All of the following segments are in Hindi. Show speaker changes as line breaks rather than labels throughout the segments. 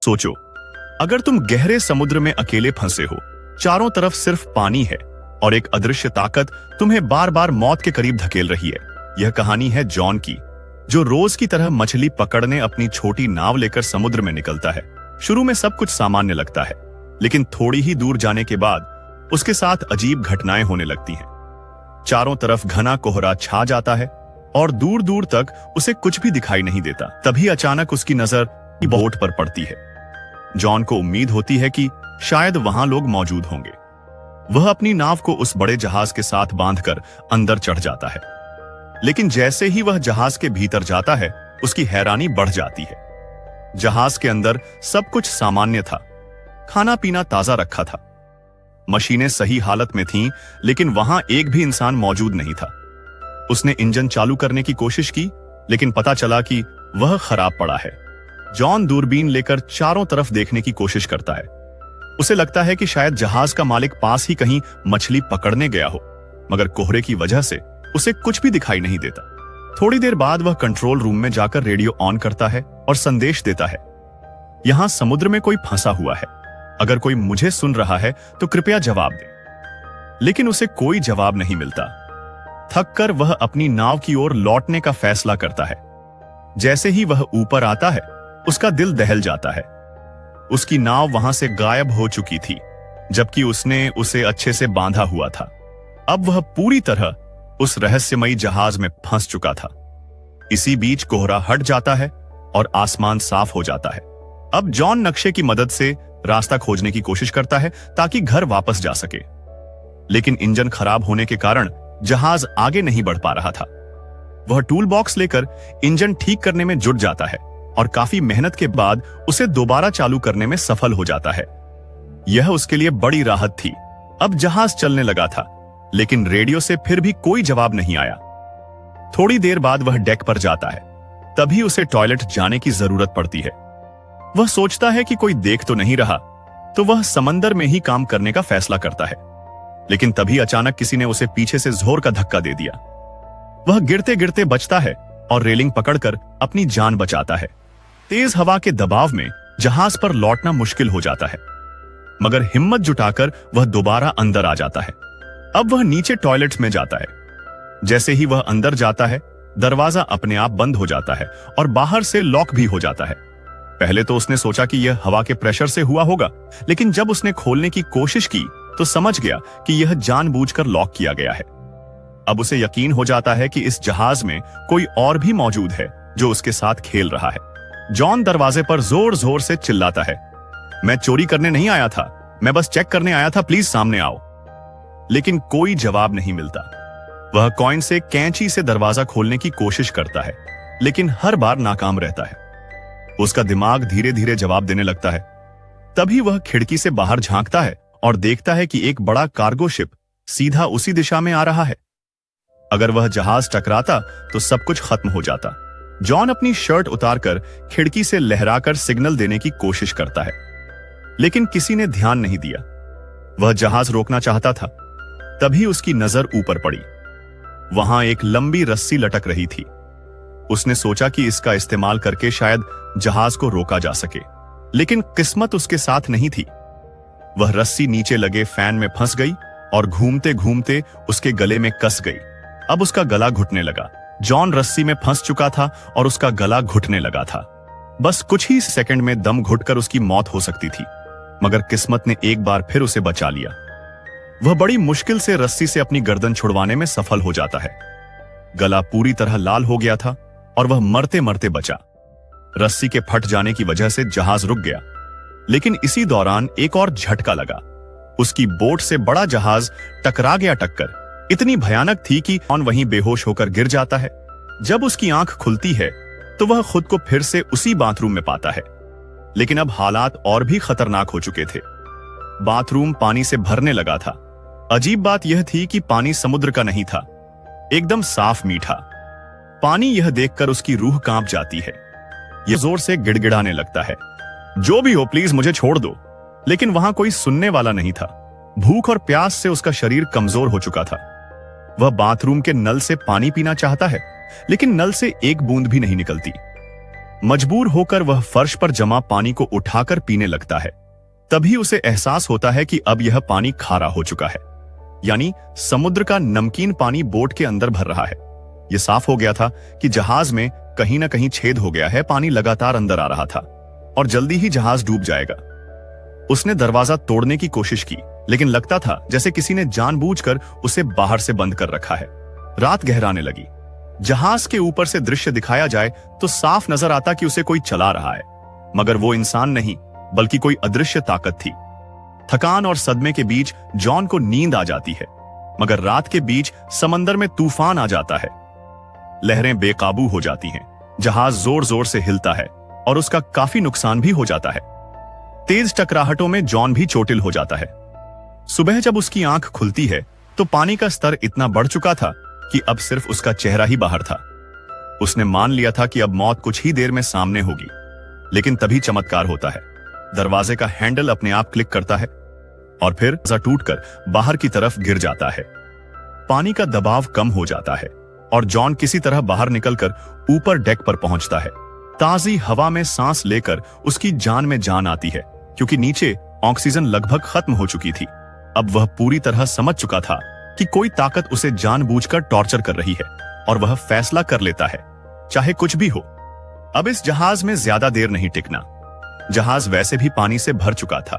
सोचो, अगर तुम गहरे समुद्र में अकेले फंसे हो, चारों तरफ सिर्फ पानी है और एक अदृश्य ताकत तुम्हें बार बार मौत के करीब धकेल रही है। यह कहानी है जॉन की, जो रोज की तरह मछली पकड़ने अपनी छोटी नाव लेकर समुद्र में निकलता है। शुरू में सब कुछ सामान्य लगता है, लेकिन थोड़ी ही दूर जाने के बाद उसके साथ अजीब घटनाएं होने लगती हैं। चारों तरफ घना कोहरा छा जाता है और दूर दूर तक उसे कुछ भी दिखाई नहीं देता। तभी अचानक उसकी नजर बोट पर पड़ती है। जॉन को उम्मीद होती है कि शायद वहां लोग मौजूद होंगे। वह अपनी नाव को उस बड़े जहाज के साथ बांधकर अंदर चढ़ जाता है, लेकिन जैसे ही वह जहाज के भीतर जाता है, उसकी हैरानी बढ़ जाती है। जहाज के अंदर सब कुछ सामान्य था। खाना पीना ताजा रखा था, मशीनें सही हालत में थीं, लेकिन वहां एक भी इंसान मौजूद नहीं था। उसने इंजन चालू करने की कोशिश की, लेकिन पता चला कि वह खराब पड़ा है। जॉन दूरबीन लेकर चारों तरफ देखने की कोशिश करता है। उसे लगता है कि शायद जहाज का मालिक पास ही कहीं मछली पकड़ने गया हो, मगर कोहरे की वजह से उसे कुछ भी दिखाई नहीं देता। थोड़ी देर बाद वह कंट्रोल रूम में जाकर रेडियो ऑन करता है और संदेश देता है, यहां समुद्र में कोई फंसा हुआ है, अगर कोई मुझे सुन रहा है तो कृपया जवाब दे। लेकिन उसे कोई जवाब नहीं मिलता। थक कर वह अपनी नाव की ओर लौटने का फैसला करता है। जैसे ही वह ऊपर आता है, उसका दिल दहल जाता है। उसकी नाव वहां से गायब हो चुकी थी, जबकि उसने उसे अच्छे से बांधा हुआ था। अब वह पूरी तरह उस रहस्यमयी जहाज में फंस चुका था। इसी बीच कोहरा हट जाता है और आसमान साफ हो जाता है। अब जॉन नक्शे की मदद से रास्ता खोजने की कोशिश करता है ताकि घर वापस जा सके, लेकिन इंजन खराब होने के कारण जहाज आगे नहीं बढ़ पा रहा था। वह टूल बॉक्स लेकर इंजन ठीक करने में जुट जाता है और काफी मेहनत के बाद उसे दोबारा चालू करने में सफल हो जाता है। यह उसके लिए बड़ी राहत थी। अब जहाज चलने लगा था, लेकिन रेडियो से फिर भी कोई जवाब नहीं आया। थोड़ी देर बाद वह डेक पर जाता है। तभी उसे टॉयलेट जाने की जरूरत पड़ती है। वह सोचता है कि कोई देख तो नहीं रहा, तो वह समंदर में ही काम करने का फैसला करता है। लेकिन तभी अचानक किसी ने उसे पीछे से जोर का धक्का दे दिया। वह गिरते गिरते बचता है और रेलिंग पकड़कर अपनी जान बचाता है। तेज हवा के दबाव में जहाज पर लौटना मुश्किल हो जाता है, मगर हिम्मत जुटाकर वह दोबारा अंदर आ जाता है। अब वह नीचे टॉयलेट में जाता है। जैसे ही वह अंदर जाता है, दरवाजा अपने आप बंद हो जाता है और बाहर से लॉक भी हो जाता है। पहले तो उसने सोचा कि यह हवा के प्रेशर से हुआ होगा, लेकिन जब उसने खोलने की कोशिश की तो समझ गया कि यह जानबूझकर लॉक किया गया है। अब उसे यकीन हो जाता है कि इस जहाज में कोई और भी मौजूद है जो उसके साथ खेल रहा है। जॉन दरवाजे पर जोर जोर से चिल्लाता है, मैं चोरी करने नहीं आया था, मैं बस चेक करने आया था, प्लीज सामने आओ। लेकिन कोई जवाब नहीं मिलता। वह कॉइन से कैंची से दरवाजा खोलने की कोशिश करता है, लेकिन हर बार नाकाम रहता है। उसका दिमाग धीरे धीरे जवाब देने लगता है। तभी वह खिड़की से बाहर झांकता है और देखता है कि एक बड़ा कार्गो शिप सीधा उसी दिशा में आ रहा है। अगर वह जहाज टकराता तो सब कुछ खत्म हो जाता। जॉन अपनी शर्ट उतारकर खिड़की से लहराकर सिग्नल देने की कोशिश करता है, लेकिन किसी ने ध्यान नहीं दिया। वह जहाज रोकना चाहता था, तभी उसकी नजर ऊपर पड़ी। वहां एक लंबी रस्सी लटक रही थी। उसने सोचा कि इसका इस्तेमाल करके शायद जहाज को रोका जा सके, लेकिन किस्मत उसके साथ नहीं थी। वह रस्सी नीचे लगे फैन में फंस गई और घूमते घूमते उसके गले में कस गई। अब उसका गला घुटने लगा। जॉन रस्सी में फंस चुका था और उसका गला घुटने लगा था। बस कुछ ही सेकंड में दम घुटकर उसकी मौत हो सकती थी, मगर किस्मत ने एक बार फिर उसे बचा लिया। वह बड़ी मुश्किल से रस्सी से अपनी गर्दन छुड़वाने में सफल हो जाता है। गला पूरी तरह लाल हो गया था और वह मरते मरते बचा। रस्सी के फट जाने की वजह से जहाज रुक गया, लेकिन इसी दौरान एक और झटका लगा। उसकी बोट से बड़ा जहाज टकरा गया। टक्कर इतनी भयानक थी कि जॉन वहीं बेहोश होकर गिर जाता है। जब उसकी आंख खुलती है तो वह खुद को फिर से उसी बाथरूम में पाता है, लेकिन अब हालात और भी खतरनाक हो चुके थे। बाथरूम पानी से भरने लगा था। अजीब बात यह थी कि पानी समुद्र का नहीं था, एकदम साफ मीठा पानी। यह देखकर उसकी रूह कांप जाती है। यह जोर से गिड़गिड़ाने लगता है, जो भी हो प्लीज मुझे छोड़ दो। लेकिन वहां कोई सुनने वाला नहीं था। भूख और प्यास से उसका शरीर कमजोर हो चुका था। वह बाथरूम के नल से पानी पीना चाहता है, लेकिन नल से एक बूंद भी नहीं निकलती। मजबूर होकर वह फर्श पर जमा पानी को उठाकर पीने लगता है। तभी उसे एहसास होता है कि अब यह पानी खारा हो चुका है, यानी समुद्र का नमकीन पानी बोट के अंदर भर रहा है। यह साफ हो गया था कि जहाज में कहीं ना कहीं छेद हो गया है। पानी लगातार अंदर आ रहा था और जल्दी ही जहाज डूब जाएगा। उसने दरवाजा तोड़ने की कोशिश की, लेकिन लगता था जैसे किसी ने जानबूझकर उसे बाहर से बंद कर रखा है। रात गहराने लगी। जहाज के ऊपर से दृश्य दिखाया जाए तो साफ नजर आता कि उसे कोई चला रहा है, मगर वो इंसान नहीं बल्कि कोई अदृश्य ताकत थी। थकान और सदमे के बीच जॉन को नींद आ जाती है, मगर रात के बीच समंदर में तूफान आ जाता है। लहरें बेकाबू हो जाती हैं, जहाज जोर जोर से हिलता है और उसका काफी नुकसान भी हो जाता है। तेज टकराहटों में जॉन भी चोटिल हो जाता है। सुबह जब उसकी आंख खुलती है तो पानी का स्तर इतना बढ़ चुका था कि अब सिर्फ उसका चेहरा ही बाहर था। उसने मान लिया था कि अब मौत कुछ ही देर में सामने होगी, लेकिन तभी चमत्कार होता है। दरवाजे का हैंडल अपने आप क्लिक करता है और फिर दरवाजा टूटकर बाहर की तरफ गिर जाता है। पानी का दबाव कम हो जाता है और जॉन किसी तरह बाहर निकलकर ऊपर डेक पर पहुंचता है। ताजी हवा में सांस लेकर उसकी जान में जान आती है, क्योंकि नीचे ऑक्सीजन लगभग खत्म हो चुकी थी। अब वह पूरी तरह समझ चुका था कि कोई ताकत उसे जानबूझकर टॉर्चर कर रही है और वह फैसला कर लेता है, चाहे कुछ भी हो। अब इस जहाज में ज्यादा देर नहीं टिकना। जहाज वैसे भी पानी से भर चुका था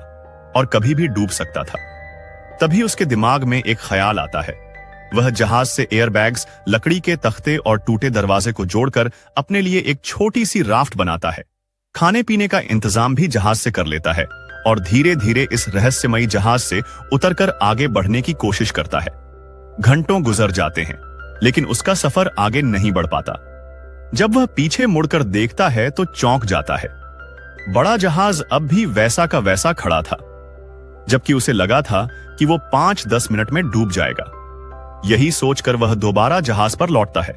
और कभी भी डूब सकता था। तभी उसके दिमाग में एक ख्याल आता है। वह जहाज से एयरबैग्स, लकड़ी के तख्ते और टूटे दरवाजे को जोड़कर अपने लिए एक छोटी सी राफ्ट बनाता है। खाने पीने का इंतजाम भी जहाज से कर लेता है और धीरे धीरे इस रहस्यमयी जहाज से उतरकर आगे बढ़ने की कोशिश करता है। घंटों गुजर जाते हैं, लेकिन उसका सफर आगे नहीं बढ़ पाता। जब वह पीछे मुड़कर देखता है तो चौंक जाता है। बड़ा जहाज अब भी वैसा का वैसा खड़ा था, जबकि उसे लगा था कि वो 5-10 मिनट में डूब जाएगा। यही सोचकर वह दोबारा जहाज पर लौटता है।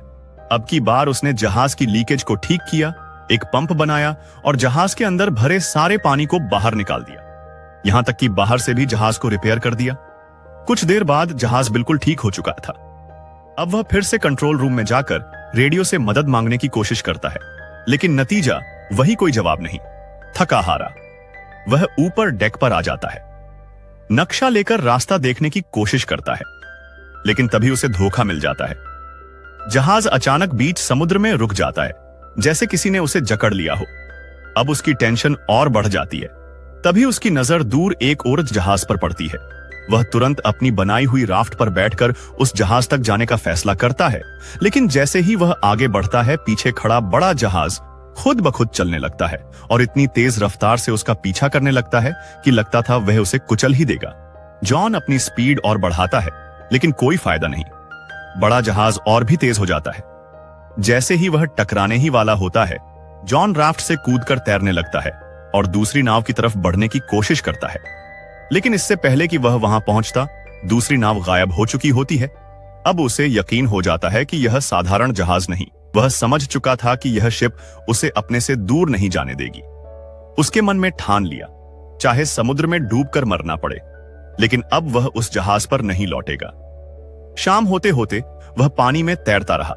अब की बार उसने जहाज की लीकेज को ठीक किया, एक पंप बनाया और जहाज के अंदर भरे सारे पानी को बाहर निकाल दिया। यहां तक कि बाहर से भी जहाज को रिपेयर कर दिया। कुछ देर बाद जहाज बिल्कुल ठीक हो चुका था। अब वह फिर से कंट्रोल रूम में जाकर रेडियो से मदद मांगने की कोशिश करता है, लेकिन नतीजा वही, कोई जवाब नहीं। थका हारा वह ऊपर डेक पर आ जाता है। नक्शा लेकर रास्ता देखने की कोशिश करता है, लेकिन तभी उसे धोखा मिल जाता है। जहाज अचानक बीच समुद्र में रुक जाता है, जैसे किसी ने उसे जकड़ लिया हो। अब उसकी टेंशन और बढ़ जाती है। तभी उसकी नजर दूर एक औरत जहाज पर पड़ती है। वह तुरंत अपनी बनाई हुई राफ्ट पर बैठकर उस जहाज तक जाने का फैसला करता है, लेकिन जैसे ही वह आगे बढ़ता है, पीछे खड़ा बड़ा जहाज खुद ब खुद चलने लगता है और इतनी तेज रफ्तार से उसका पीछा करने लगता है कि लगता था वह उसे कुचल ही देगा। जॉन अपनी स्पीड और बढ़ाता है, लेकिन कोई फायदा नहीं। बड़ा जहाज और भी तेज हो जाता है। जैसे ही वह टकराने ही वाला होता है, जॉन राफ्ट से कूदकर तैरने लगता है और दूसरी नाव की तरफ बढ़ने की कोशिश करता है, लेकिन इससे पहले कि वह वहां पहुंचता, दूसरी नाव गायब हो चुकी होती है। अब उसे यकीन हो जाता है कि यह साधारण जहाज नहीं। वह समझ चुका था कि यह शिप उसे अपने से दूर नहीं जाने देगी। उसके मन में ठान लिया, चाहे समुद्र में डूबकर मरना पड़े, लेकिन अब वह उस जहाज पर नहीं लौटेगा। शाम होते होते वह पानी में तैरता रहा,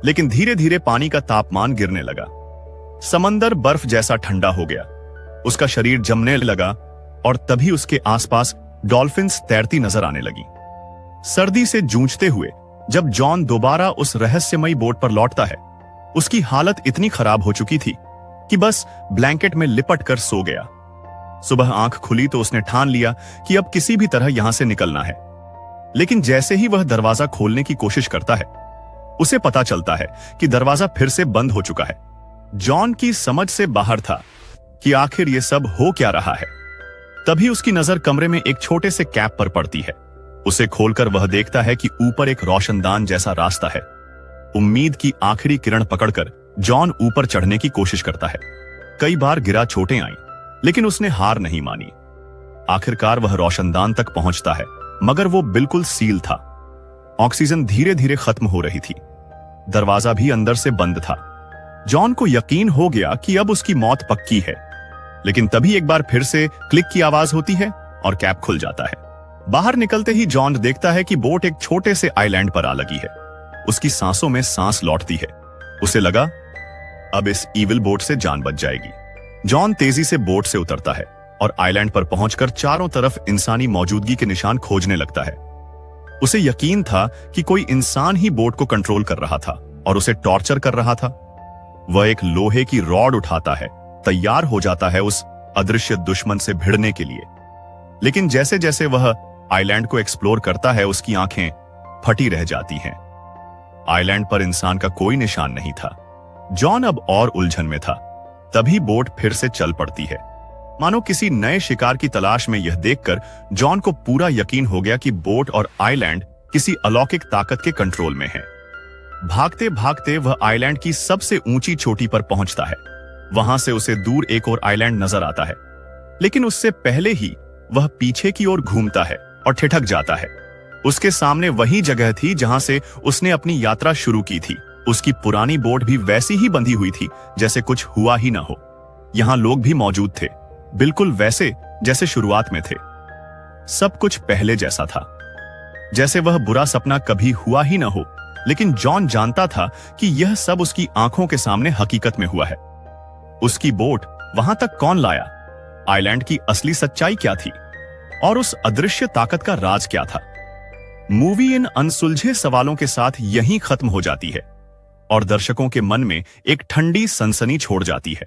लेकिन धीरे धीरे पानी का तापमान गिरने लगा। समंदर बर्फ जैसा ठंडा हो गया। उसका शरीर जमने लगा और तभी उसके आसपास डॉल्फिन्स तैरती नजर आने लगी। सर्दी से जूझते हुए जब जॉन दोबारा उस रहस्यमयी बोट पर लौटता है, उसकी हालत इतनी खराब हो चुकी थी कि बस ब्लैंकेट में लिपट कर सो गया। सुबह आंख खुली तो उसने ठान लिया कि अब किसी भी तरह यहां से निकलना है, लेकिन जैसे ही वह दरवाजा खोलने की कोशिश करता है, उसे पता चलता है कि दरवाजा फिर से बंद हो चुका है। जॉन की समझ से बाहर था कि आखिर यह सब हो क्या रहा है। तभी उसकी नजर कमरे में एक छोटे से कैप पर पड़ती है। उसे खोलकर वह देखता है कि ऊपर एक रोशनदान जैसा रास्ता है। उम्मीद की आखिरी किरण पकड़कर जॉन ऊपर चढ़ने की कोशिश करता है। कई बार गिरा, चोटें आईं, लेकिन उसने हार नहीं मानी। आखिरकार वह रोशनदान तक पहुंचता है, मगर वो बिल्कुल सील था। ऑक्सीजन धीरे धीरे खत्म हो रही थी। दरवाजा भी अंदर से बंद था। जॉन को यकीन हो गया कि अब उसकी मौत पक्की है, लेकिन तभी एक बार फिर से क्लिक की आवाज होती है और कैप खुल जाता है। बाहर निकलते ही जॉन देखता है कि बोट एक छोटे से आइलैंड पर आ लगी है। उसकी सांसों में सांस लौटती है। उसे लगा अब इस इविल बोट से जान बच जाएगी। जॉन तेजी से बोट से उतरता है और आइलैंड पर पहुंचकर चारों तरफ इंसानी मौजूदगी के निशान खोजने लगता है। उसे यकीन था कि कोई इंसान ही बोट को कंट्रोल कर रहा था और उसे टॉर्चर कर रहा था। वह एक लोहे की रॉड उठाता है, तैयार हो जाता है उस अदृश्य दुश्मन से भिड़ने के लिए। लेकिन जैसे जैसे वह आइलैंड को एक्सप्लोर करता है, उसकी आंखें फटी रह जाती हैं। आइलैंड पर इंसान का कोई निशान नहीं था। जॉन अब और उलझन में था। तभी बोट फिर से चल पड़ती है, मानो किसी नए शिकार की तलाश में। यह देखकर जॉन को पूरा यकीन हो गया कि बोट और आइलैंड किसी अलौकिक ताकत के कंट्रोल में है। भागते भागते वह आइलैंड की सबसे ऊंची चोटी पर पहुंचता है। वहां से उसे दूर एक और आइलैंड नजर आता है, लेकिन उससे पहले ही वह पीछे की ओर घूमता है और ठिठक जाता है। उसके सामने वही जगह थी जहां से उसने अपनी यात्रा शुरू की थी। उसकी पुरानी बोट भी वैसी ही बंधी हुई थी जैसे कुछ हुआ ही ना हो। यहां लोग भी मौजूद थे, बिल्कुल वैसे जैसे शुरुआत में थे। सब कुछ पहले जैसा था, जैसे वह बुरा सपना कभी हुआ ही ना हो। लेकिन जॉन जानता था कि यह सब उसकी आंखों के सामने हकीकत में हुआ है। उसकी बोट वहां तक कौन लाया? आइलैंड की असली सच्चाई क्या थी? और उस अदृश्य ताकत का राज क्या था? मूवी इन अनसुलझे सवालों के साथ यहीं खत्म हो जाती है और दर्शकों के मन में एक ठंडी सनसनी छोड़ जाती है।